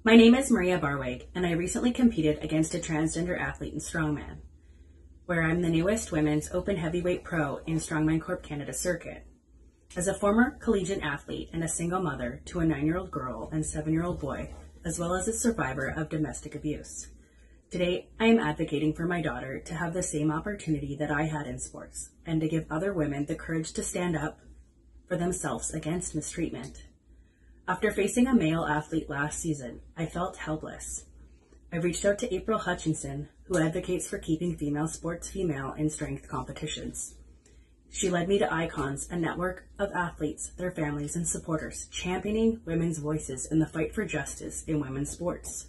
My name is Maria Barwig, and I recently competed against a transgender athlete in strongman, where I'm the newest women's open heavyweight pro in Strongman Corp Canada circuit. As a former collegiate athlete and a single mother to a 9-year-old girl and 7-year-old boy, as well as a survivor of domestic abuse, today I am advocating for my daughter to have the same opportunity that I had in sports, and to give other women the courage to stand up for themselves against mistreatment. After facing a male athlete last season, I felt helpless. I reached out to April Hutchinson, who advocates for keeping female sports female in strength competitions. She led me to Icons, a network of athletes, their families, and supporters, championing women's voices in the fight for justice in women's sports.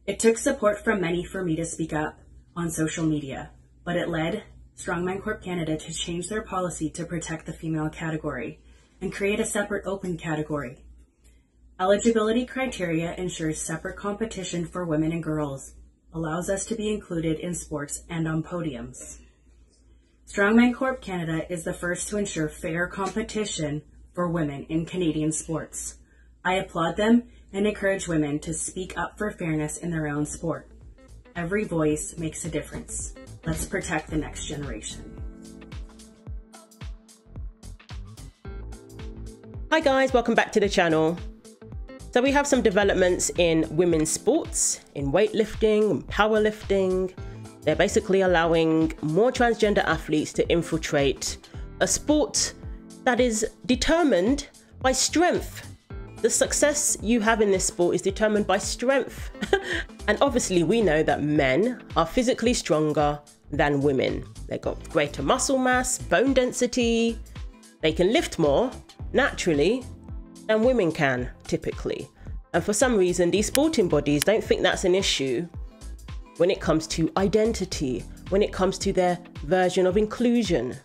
It took support from many for me to speak up on social media, but it led Strongman Corp Canada to change their policy to protect the female category and create a separate open category. Eligibility criteria ensures separate competition for women and girls, allows us to be included in sports and on podiums. Strongman Corp Canada is the first to ensure fair competition for women in Canadian sports. I applaud them and encourage women to speak up for fairness in their own sport. Every voice makes a difference. Let's protect the next generation. Hi guys, welcome back to the channel. So we have some developments in women's sports, in weightlifting and powerlifting. They're basically allowing more transgender athletes to infiltrate a sport that is determined by strength. The success you have in this sport is determined by strength. And obviously we know that men are physically stronger than women. They've got greater muscle mass, bone density. They can lift more naturally than women can typically. And for some reason, these sporting bodies don't think that's an issue when it comes to identity, when it comes to their version of inclusion.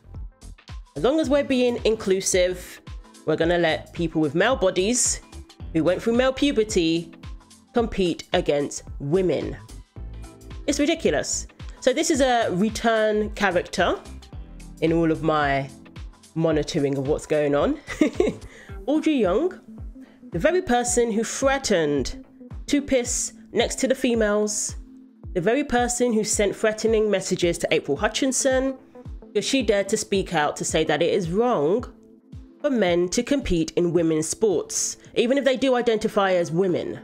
As long as we're being inclusive, we're gonna let people with male bodies who went through male puberty compete against women. It's ridiculous. So this is a return character in all of my monitoring of what's going on. Audrey Yun, the very person who threatened to piss next to the females, the very person who sent threatening messages to April Hutchinson because she dared to speak out to say that it is wrong for men to compete in women's sports, even if they do identify as women.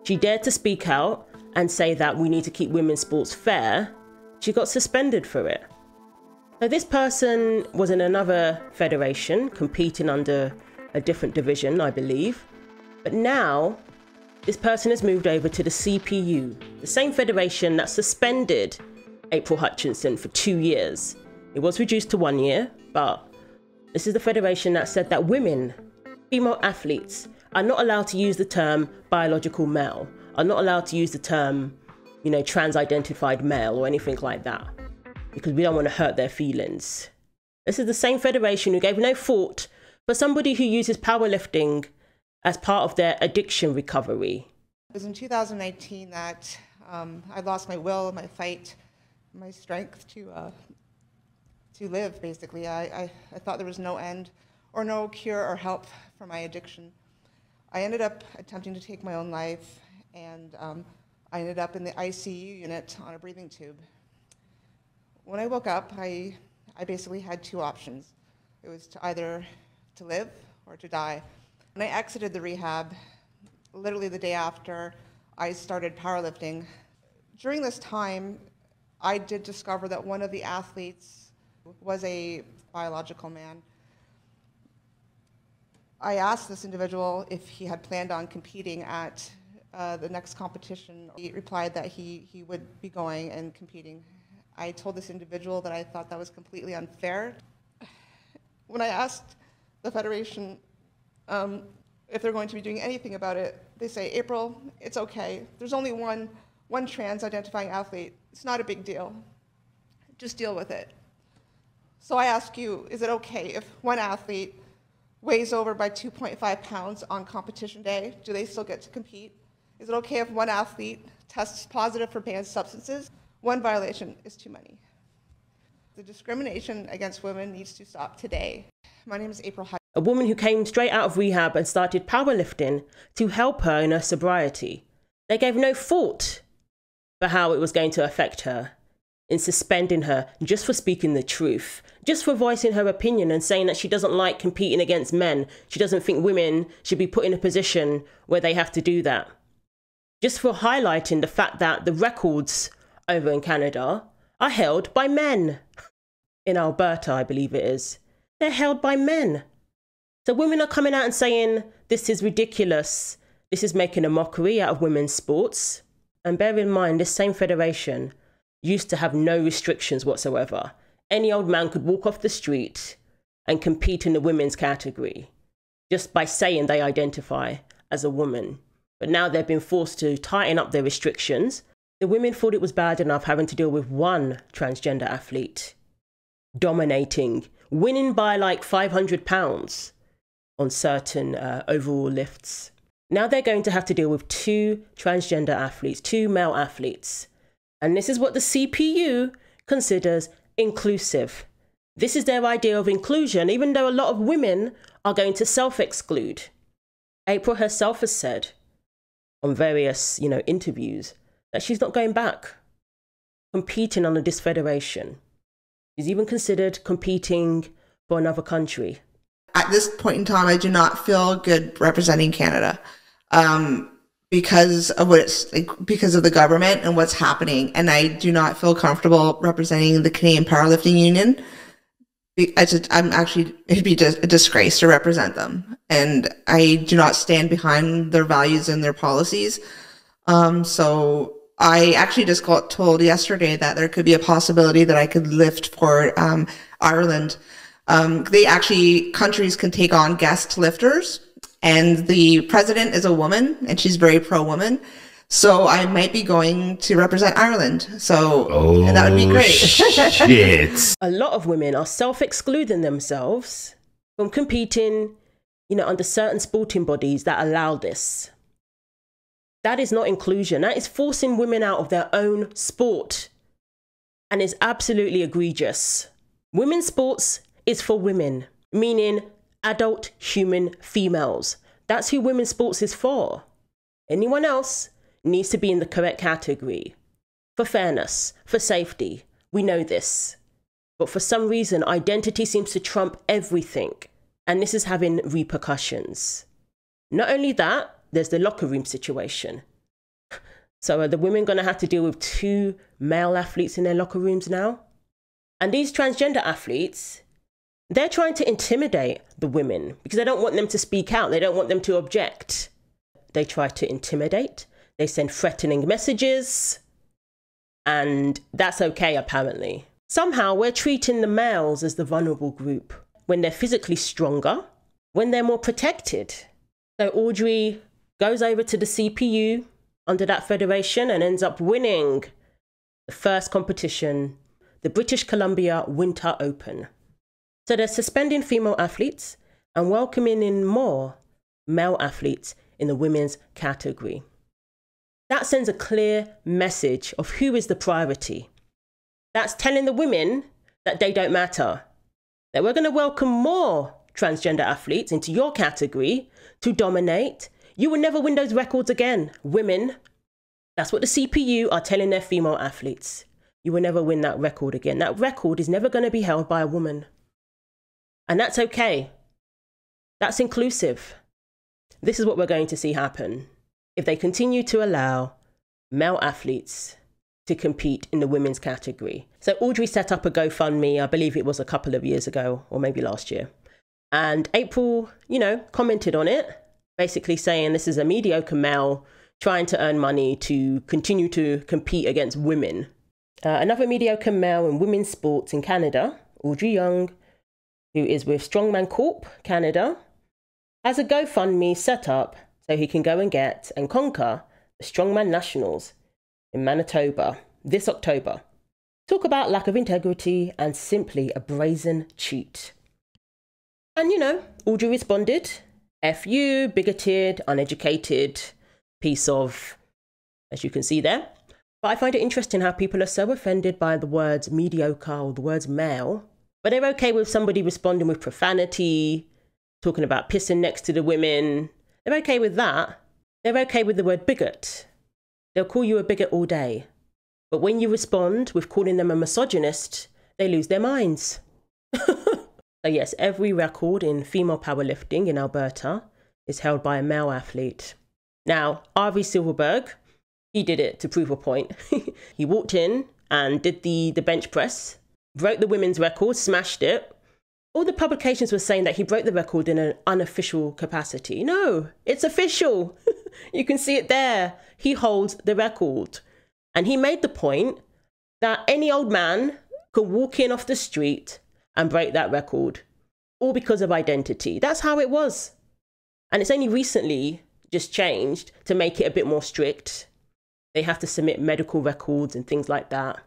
She dared to speak out and say that we need to keep women's sports fair. She got suspended for it. So this person was in another federation, competing under a different division, I believe. But now, this person has moved over to the CPU, the same federation that suspended April Hutchinson for 2 years. It was reduced to 1 year, but this is the federation that said that women, female athletes, are not allowed to use the term biological male, are not allowed to use the term, trans-identified male or anything like that, because we don't want to hurt their feelings. This is the same federation who gave no thought for somebody who uses powerlifting as part of their addiction recovery. It was in 2019 that I lost my will, my fight, my strength to live, basically. I thought there was no end or no cure or help for my addiction. I ended up attempting to take my own life, and I ended up in the ICU unit on a breathing tube. When I woke up, I basically had two options. It was to either to live or to die. And I exited the rehab literally the day after I started powerlifting. During this time, I did discover that one of the athletes was a biological man. I asked this individual if he had planned on competing at the next competition. He replied that he would be going and competing. I told this individual that I thought that was completely unfair. When I asked the Federation if they're going to be doing anything about it, they say, April, it's okay. There's only one trans-identifying athlete. It's not a big deal. Just deal with it. So I ask you, is it okay if one athlete weighs over by 2.5 pounds on competition day? Do they still get to compete? Is it okay if one athlete tests positive for banned substances? One violation is too many. The discrimination against women needs to stop today. My name is April Hutchinson. a woman who came straight out of rehab and started powerlifting to help her in her sobriety. They gave no thought for how it was going to affect her in suspending her just for speaking the truth, just for voicing her opinion and saying that she doesn't like competing against men. She doesn't think women should be put in a position where they have to do that. Just for highlighting the fact that the records over in Canada are held by men. In Alberta, I believe it is. They're held by men. So women are coming out and saying, this is ridiculous. This is making a mockery out of women's sports. And bear in mind, this same federation used to have no restrictions whatsoever. Any old man could walk off the street and compete in the women's category just by saying they identify as a woman. But now they've been forced to tighten up their restrictions. The women thought it was bad enough having to deal with one transgender athlete dominating, winning by like 500 pounds on certain overall lifts. Now they're going to have to deal with two transgender athletes, two male athletes. And this is what the CPU considers inclusive. This is their idea of inclusion, even though a lot of women are going to self-exclude. April herself has said on various, interviews that she's not going back competing under this federation. She's even considered competing for another country. At this point in time, I do not feel good representing Canada because of because of the government and what's happening, and I do not feel comfortable representing the Canadian Powerlifting Union. It'd be a disgrace to represent them, and I do not stand behind their values and their policies. So I actually just got told yesterday that there could be a possibility that I could lift for Ireland. Countries can take on guest lifters, and the president is a woman, and she's very pro-woman. So I might be going to represent Ireland. And that would be great. Shit. A lot of women are self-excluding themselves from competing, under certain sporting bodies that allow this. That is not inclusion. That is forcing women out of their own sport, and is absolutely egregious. Women's sports is for women, meaning adult human females. That's who women's sports is for. Anyone else needs to be in the correct category. For fairness, for safety, we know this. But for some reason, identity seems to trump everything. And this is having repercussions. Not only that, there's the locker room situation. So are the women going to have to deal with two male athletes in their locker rooms now? And these transgender athletes, they're trying to intimidate the women because they don't want them to speak out. They don't want them to object. They try to intimidate. They send threatening messages. And that's okay, apparently. Somehow we're treating the males as the vulnerable group when they're physically stronger, when they're more protected. So Audrey goes over to the CPU under that federation and ends up winning the first competition, the British Columbia Winter Open. So they're suspending female athletes and welcoming in more male athletes in the women's category. That sends a clear message of who is the priority. That's telling the women that they don't matter, that we're going to welcome more transgender athletes into your category to dominate. You will never win those records again, women. That's what the CPU are telling their female athletes. You will never win that record again. That record is never going to be held by a woman. And that's okay. That's inclusive. This is what we're going to see happen if they continue to allow male athletes to compete in the women's category. So Audrey set up a GoFundMe, I believe it was a couple of years ago, or maybe last year. And April, commented on it, basically saying this is a mediocre male trying to earn money to continue to compete against women. Another mediocre male in women's sports in Canada, Audrey Yun, who is with Strongman Corp Canada, has a GoFundMe set up so he can go and get and conquer the Strongman Nationals in Manitoba this October. Talk about lack of integrity and simply a brazen cheat. And Audrey responded, F you, bigoted, uneducated piece of, as you can see there. But I find it interesting how people are so offended by the words mediocre or the words male, but they're okay with somebody responding with profanity, talking about pissing next to the women. They're okay with that. They're okay with the word bigot. They'll call you a bigot all day. But when you respond with calling them a misogynist, they lose their minds. So yes, every record in female powerlifting in Alberta is held by a male athlete. Now, Audrey Silverberg, he did it to prove a point. He walked in and did the bench press, broke the women's record, smashed it. All the publications were saying that he broke the record in an unofficial capacity. No, it's official. You can see it there. He holds the record. And he made the point that any old man could walk in off the street and break that record, all because of identity. That's how it was. And it's only recently just changed to make it a bit more strict. They have to submit medical records and things like that.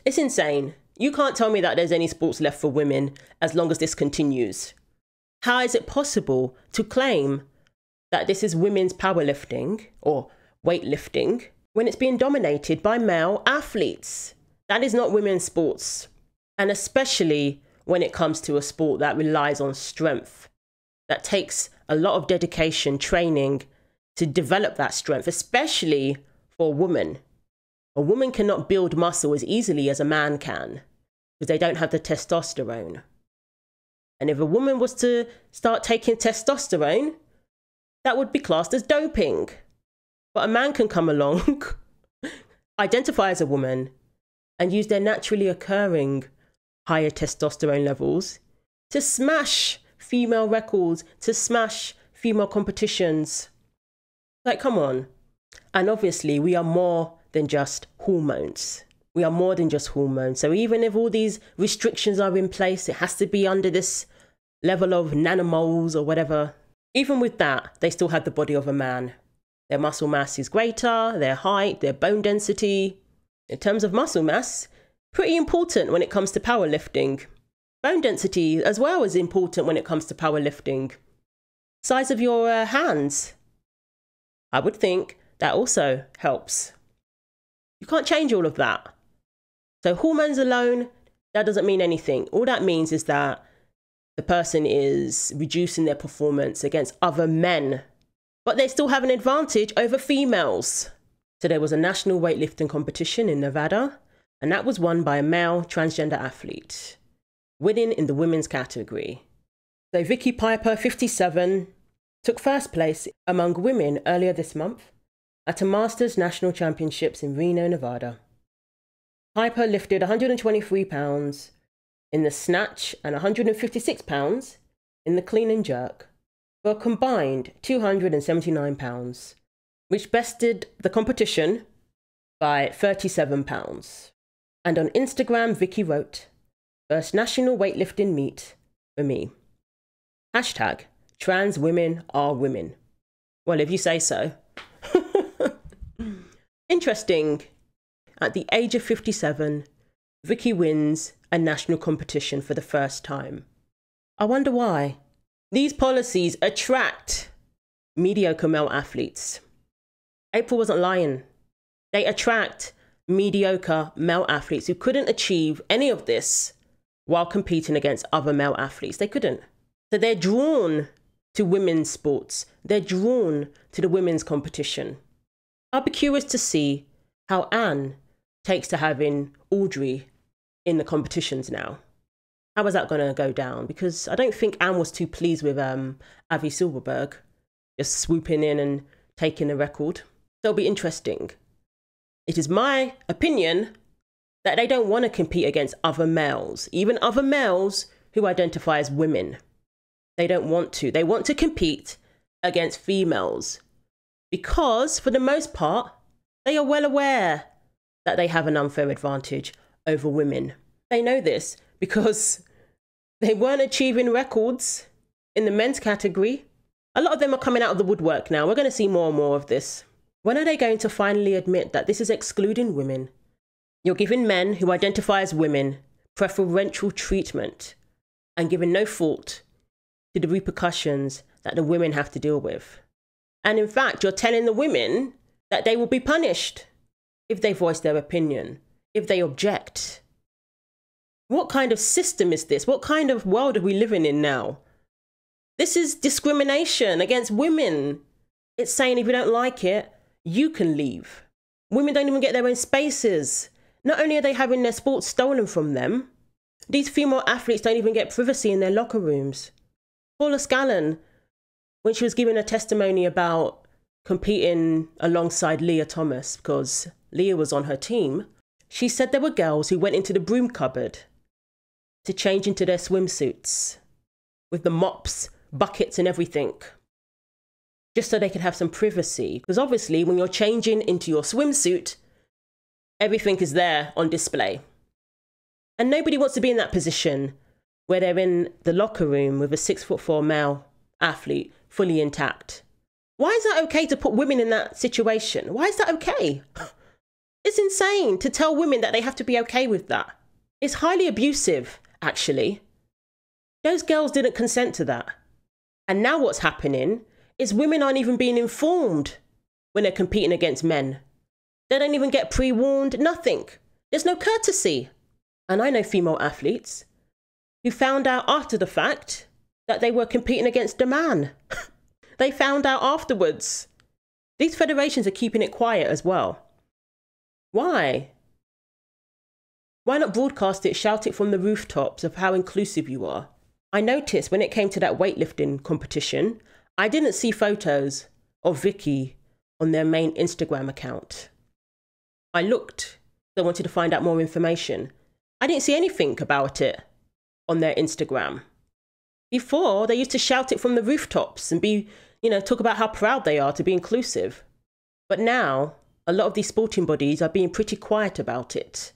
It's insane. You can't tell me that there's any sports left for women as long as this continues. How is it possible to claim that this is women's powerlifting or weightlifting when it's being dominated by male athletes? That is not women's sports. And especially when it comes to a sport that relies on strength, that takes a lot of dedication, training to develop that strength, especially for a woman. A woman cannot build muscle as easily as a man can because they don't have the testosterone. And if a woman was to start taking testosterone, that would be classed as doping. But a man can come along, identify as a woman, and use their naturally occurring higher testosterone levels to smash female records, to smash female competitions. Like, come on. And obviously, we are more than just hormones. We are more than just hormones. So even if all these restrictions are in place, it has to be under this level of nanomoles or whatever. Even with that, they still have the body of a man. Their muscle mass is greater, their height, their bone density. In terms of muscle mass, pretty important when it comes to powerlifting. Bone density as well is important when it comes to powerlifting. Size of your hands. I would think that also helps. You can't change all of that. So hormones alone, that doesn't mean anything. All that means is that the person is reducing their performance against other men, but they still have an advantage over females. So there was a national weightlifting competition in Nevada, and that was won by a male transgender athlete, winning in the women's category. So Vicky Piper, 57, took first place among women earlier this month at a Masters National Championships in Reno, Nevada. Piper lifted 123 pounds in the snatch and 156 pounds in the clean and jerk for a combined 279 pounds, which bested the competition by 37 pounds. And on Instagram, Vicky wrote, "First national weightlifting meet for me. Hashtag trans women are women." Well, if you say so. Interesting. At the age of 57, Vicky wins a national competition for the first time. I wonder why. These policies attract mediocre male athletes. April wasn't lying. They attract mediocre male athletes who couldn't achieve any of this while competing against other male athletes. They couldn't. So they're drawn to women's sports. They're drawn to the women's competition. I'll be curious to see how Anne takes to having Audrey in the competitions now. How is that going to go down? Because I don't think Anne was too pleased with Audrey Silverberg just swooping in and taking the record. So it'll be interesting. It is my opinion that they don't want to compete against other males, even other males who identify as women. They don't want to. They want to compete against females because, for the most part, they are well aware that they have an unfair advantage over women. They know this because they weren't achieving records in the men's category. A lot of them are coming out of the woodwork now. We're going to see more and more of this. When are they going to finally admit that this is excluding women? You're giving men who identify as women preferential treatment and giving no thought to the repercussions that the women have to deal with. And in fact, you're telling the women that they will be punished if they voice their opinion, if they object. What kind of system is this? What kind of world are we living in now? This is discrimination against women. It's saying if you don't like it, you can leave. Women don't even get their own spaces. Not only are they having their sports stolen from them, these female athletes don't even get privacy in their locker rooms. Paula Scallon, when she was giving a testimony about competing alongside Leah Thomas, because Leah was on her team, she said there were girls who went into the broom cupboard to change into their swimsuits with the mops, buckets and everything, just so they could have some privacy. Because obviously when you're changing into your swimsuit, everything is there on display. And nobody wants to be in that position where they're in the locker room with a 6'4" male athlete fully intact. Why is that okay to put women in that situation? Why is that okay? It's insane to tell women that they have to be okay with that. It's highly abusive, actually. Those girls didn't consent to that. And now what's happening is women aren't even being informed when they're competing against men. They don't even get pre-warned, nothing. There's no courtesy. And I know female athletes who found out after the fact that they were competing against a man. They found out afterwards. These federations are keeping it quiet as well. Why? Why not broadcast it, shout it from the rooftops of how inclusive you are? I noticed when it came to that weightlifting competition, I didn't see photos of Vicky on their main Instagram account. I looked, I wanted to find out more information. I didn't see anything about it on their Instagram. Before, they used to shout it from the rooftops and be, talk about how proud they are to be inclusive. But now, a lot of these sporting bodies are being pretty quiet about it.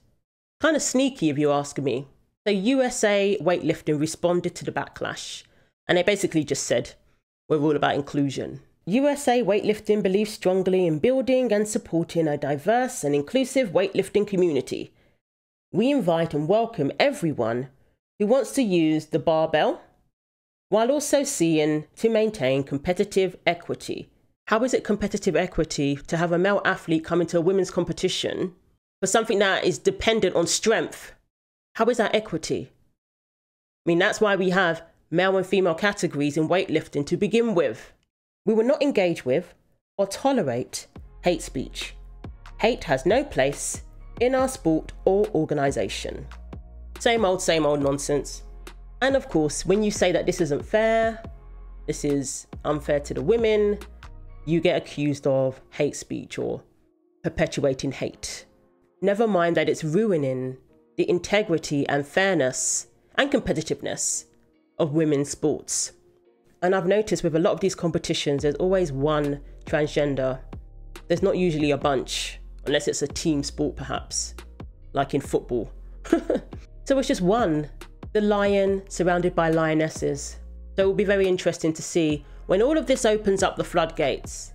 Kind of sneaky if you ask me. So USA Weightlifting responded to the backlash, and they basically just said, we're all about inclusion. USA Weightlifting believes strongly in building and supporting a diverse and inclusive weightlifting community. We invite and welcome everyone who wants to use the barbell, while also seeing to maintain competitive equity. How is it competitive equity to have a male athlete come into a women's competition for something that is dependent on strength? How is that equity? I mean, that's why we have male and female categories in weightlifting to begin with. We will not engage with or tolerate hate speech. Hate has no place in our sport or organisation. Same old nonsense. And of course, when you say that this isn't fair, this is unfair to the women, you get accused of hate speech or perpetuating hate. Never mind that it's ruining the integrity and fairness and competitiveness of women's sports. And I've noticed with a lot of these competitions, there's always one transgender. There's not usually a bunch, unless it's a team sport perhaps, like in football. So it's just one, the lion surrounded by lionesses. So it will be very interesting to see when all of this opens up the floodgates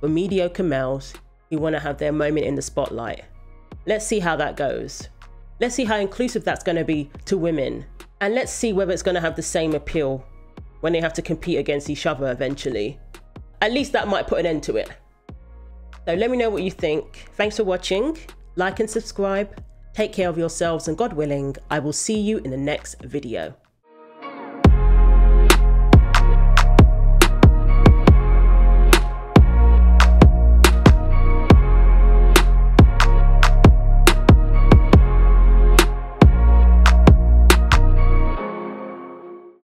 for mediocre males who want to have their moment in the spotlight. Let's see how that goes. Let's see how inclusive that's going to be to women. And let's see whether it's going to have the same appeal when they have to compete against each other eventually. At least that might put an end to it. So let me know what you think. Thanks for watching. Like and subscribe. Take care of yourselves, and God willing, I will see you in the next video.